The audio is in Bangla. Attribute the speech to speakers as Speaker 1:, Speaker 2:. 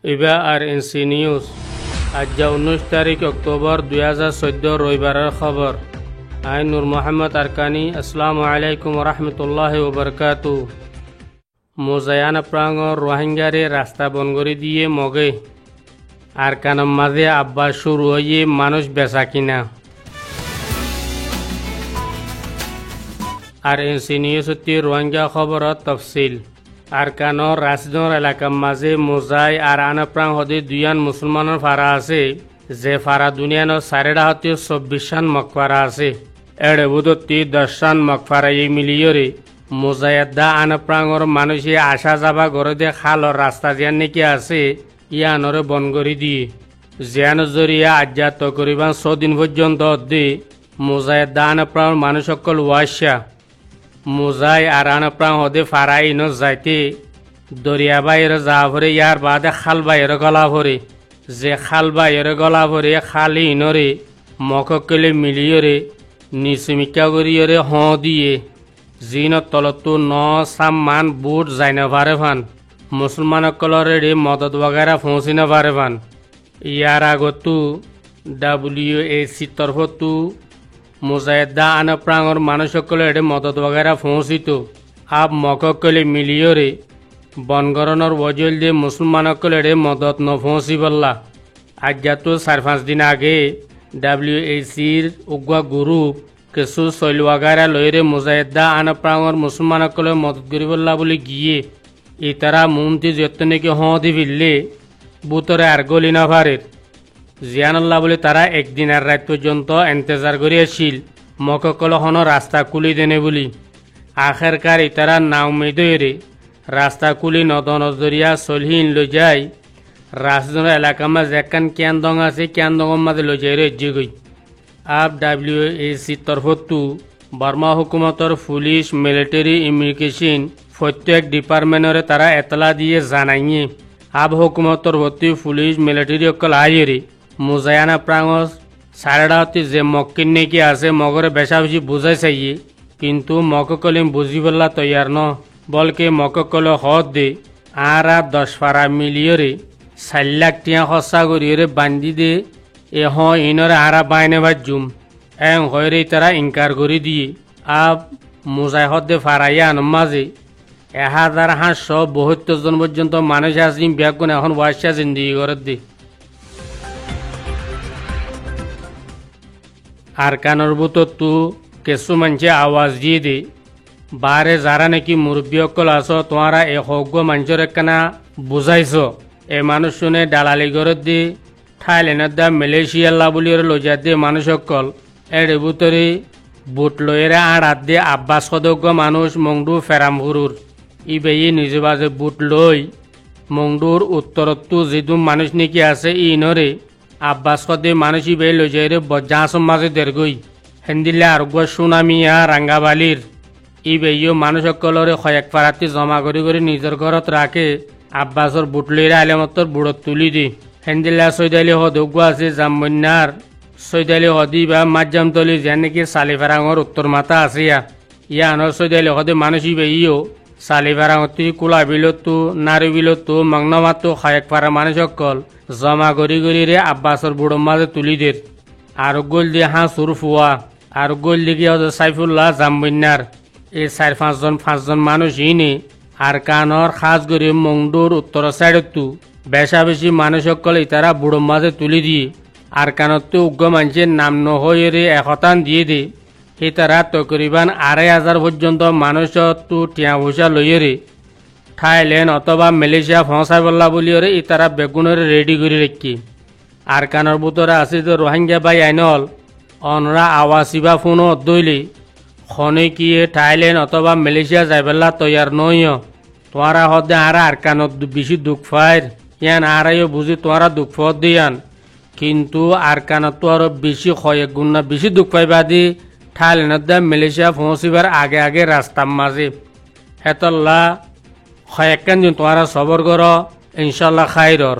Speaker 1: ইবা আর এনসি নিউজ আজ 19 তারিখ অক্টোবর 2014 রবিবারের খবর। আই নূর মোহাম্মদ আরকানি। আসসালামু আলাইকুম রহমতুল্লাহ ওবরকাতু। মোজায়ান প্রাঙ্গর রোহিঙ্গারে রাস্তা বনগরি দিয়ে মগে আরকানের মাঝে আব্বাস শুরু হয়ে মানুষ বেচা কিনা। আর এনসি নিউজ হতে রোহিঙ্গা খবরত তফসিল। আরকানর রাজধানীর এলাকার মাঝে মোজাই আর আনপ্রাং হদে দুইয়ান মুসলমানের ফারা আছে, যে ফারা দুনিয়ানোর 24,000 মকফারা আছে। এড়ে বুধতি 10 মকফারা এই মিলিয়রে মোজাইদা আনপ্রাঙর মানুষে আসা যাবা করে দিয়ে খালর রাস্তা যেন নাকি আছে ইয়ানরে বন করে দিয়ে যেন জরিয়া আজ্ঞাত করিবান 6 দিন পর্যন্ত দিয়ে মোজাইদা আনপ্রাঙর মানুষ সকল ওয়াসা মোজাই আর আনপ্রাং হদে ফারাই ন যাইতে দরিয়া বাইরে যা ভরে ইয়ার বাদে খাল বাইরে গলা ভরে, যে খাল বাইরে গলা ভরে খালি ইনরে মকলে মিলিয়রে নিচমিকা করিয়রে দিয়ে জিন তলতো সামান বুট যাই না পারে ভান মুসলমান সকলরে মদত বগেরা পৌঁছি না পারে ভান। ইয়ার আগতো WAC তরফতো মুজাহিদা আনপ্রাঙর মানুষ সকলে মদত বগেরা পৌঁছিত। আব মকলে মিলিয়রে বনগরণর বজল দিয়ে মুসলমান সকলে মদত নপৌঁছি বললা। আজ্ঞাতো 4-5 দিন আগে WACর উগ্র গ্রুপ কিছু শৈলওয়াগারা লইরে মুজাহিদা আনপ্রাঙর মুসলমান সকলে মদত করি বললা বলে গিয়ে ইতারা মুমতি যত্ন নাকি দি ফিরলে বুতরে আর গলি না পারের জিয়ানুল্লাহ বলে তারা একদিন আর রাত পর্যন্ত এন্তেজার করে আসিল মককল হন রাস্তা কুলি দেনে বলি। আখেরকার ইতারা নাউমেদরে রাস্তা কুলি নদরিয়া সলহীন লো যায় রাজধানী এলাকা মাঝে একান ক্যান্দং আছে ক্যান্দংর মাঝে লো যাই রাজ্য গই। আব WAC তরফতো বর্মা হুকুমতর পুলিশ মিলিটারি ইমিগ্রেশন প্রত্যেক ডিপার্টমেন্টরে তারা এতলা দিয়ে জানাইয়ে আব হুকুমতর ভর্তি পুলিশ মিলিটারি অকল আইরে মুজায়ানা প্রাঙর সারেডাতে যে মক্কিন নাকি আছে মগরে বেশা বেশি বুঝাই চাইয়ে, কিন্তু মককলিম বুঝি বললা তৈয়ার ন বলকে মককল হদ দে আর 10 ফারা মিলিয়রে 4 লাখ টিয়া খসা করিয়রে বান্ধি দে ইনরে আরা বাইনে বাজুম এং হয়রে তারা ইনকার করে দিয়ে আব মুজাহিদ দে ফারাইয়া আন মাঝে 1572 জন পর্যন্ত মানুষ আসিম ব্যাগুন এখন ওয়াসা জিন্দিগি করে দে। আরকানর বুততো কিছু মানুষে আওয়াজ দিয়ে দে বারে যারা নাকি মুরব্বী অকল আছো তোমারা এ হজ্ঞ মানুষের একখানা বুঝাইছ এ মানুষ শুনে দালালি করে দি থাইল্যান্ডের দা মালয়েশিয়াল্লা বলি লইয়া দিয়ে মানুষ অকল এড়ে বুতরে বুট লইরে আড়াত দিয়ে আব্বাস সদজ্ঞ মানুষ মংডু ফেরামহুরুর ইবেই নিজে বাজে বুট লই মংডুর উত্তরতো যেদু মানুষ নাকি আছে ইনরে আব্বাস সদে মানুষ ইবেই লই যাই রে বজ্জাসম মাঝে দেরগই হেন্দিলে আরোগ্য সুনামিয়া রাঙ্গাবালির ইবেইও মানুষ সকলরে কয়েক পারাতি জমা করে নিজের ঘরত রাখে আব্বাসর বুট লইরে আলেমতর বুড়ত তুলি দি হেন্দিলা সৈদালি হদজ্ঞ আছে জামবন্যার সৈদালি হদি বা মাজ্জামতলি যেন নাকি সালিফারাঙর উত্তর মাথা আছে ইয়ানর সৈদালি হদে মানুষ ইবেইও সালিফারাঙতি কুলা বিলতো নারী বিলতো মংনমাতো কয়েক পারা মানুষ সকল জমা করি রে আব্বাসর বুড়ো মাঝে তুলি দের আর গোল দিয়ে সুর ফুয়া আর গোল দিকে সাইফুল্লাহ জামবন্যার এই 4-5 জন মানুষ ইনে আর কানর খাস করে মংডুর উত্তর সাইডতো বেশা বেশি মানুষ সকল ইতারা বুড়ো মাঝে তুলি দিয়ে আর কানতো উগ্র মানুষের নাম নহয়ে রে 1 দিয়ে দে ইতারা তকরিবান 2,500 পর্যন্ত মানুষ তো টিয়া পয়সা লইয়ে রে থাইল্যান্ড অথবা মালয়েশিয়া ফসাই বললা বলিও রে ইতারা বেগুনের রেডি করে রাখি। আর কানর বুতরে আছে যে রোহিঙ্গা বাই আইনল অনরা আওয়াসিবা ফোনও দইলে খনে কিয়ে থাইল্যান্ড অথবা মালয়েশিয়া যাইবেলা তৈয়ার নইয় তোরা হদে আর কানত বেশি দুঃখ পায় ইয়ান আরাইও বুঝি তোরা দুঃখ ফত দিয়ান, কিন্তু আর কানত তো আরো বেশি কয়েক গুণ না বেশি দুঃখ পাইবা দি থাইল্যান্ড মালয়েশিয়া পৌঁছিবার আগে রাস্তার মাঝে হেতল্লা কয়েকখান দিন তোরা সবর কর ইনশাল্লাহ খাইরর।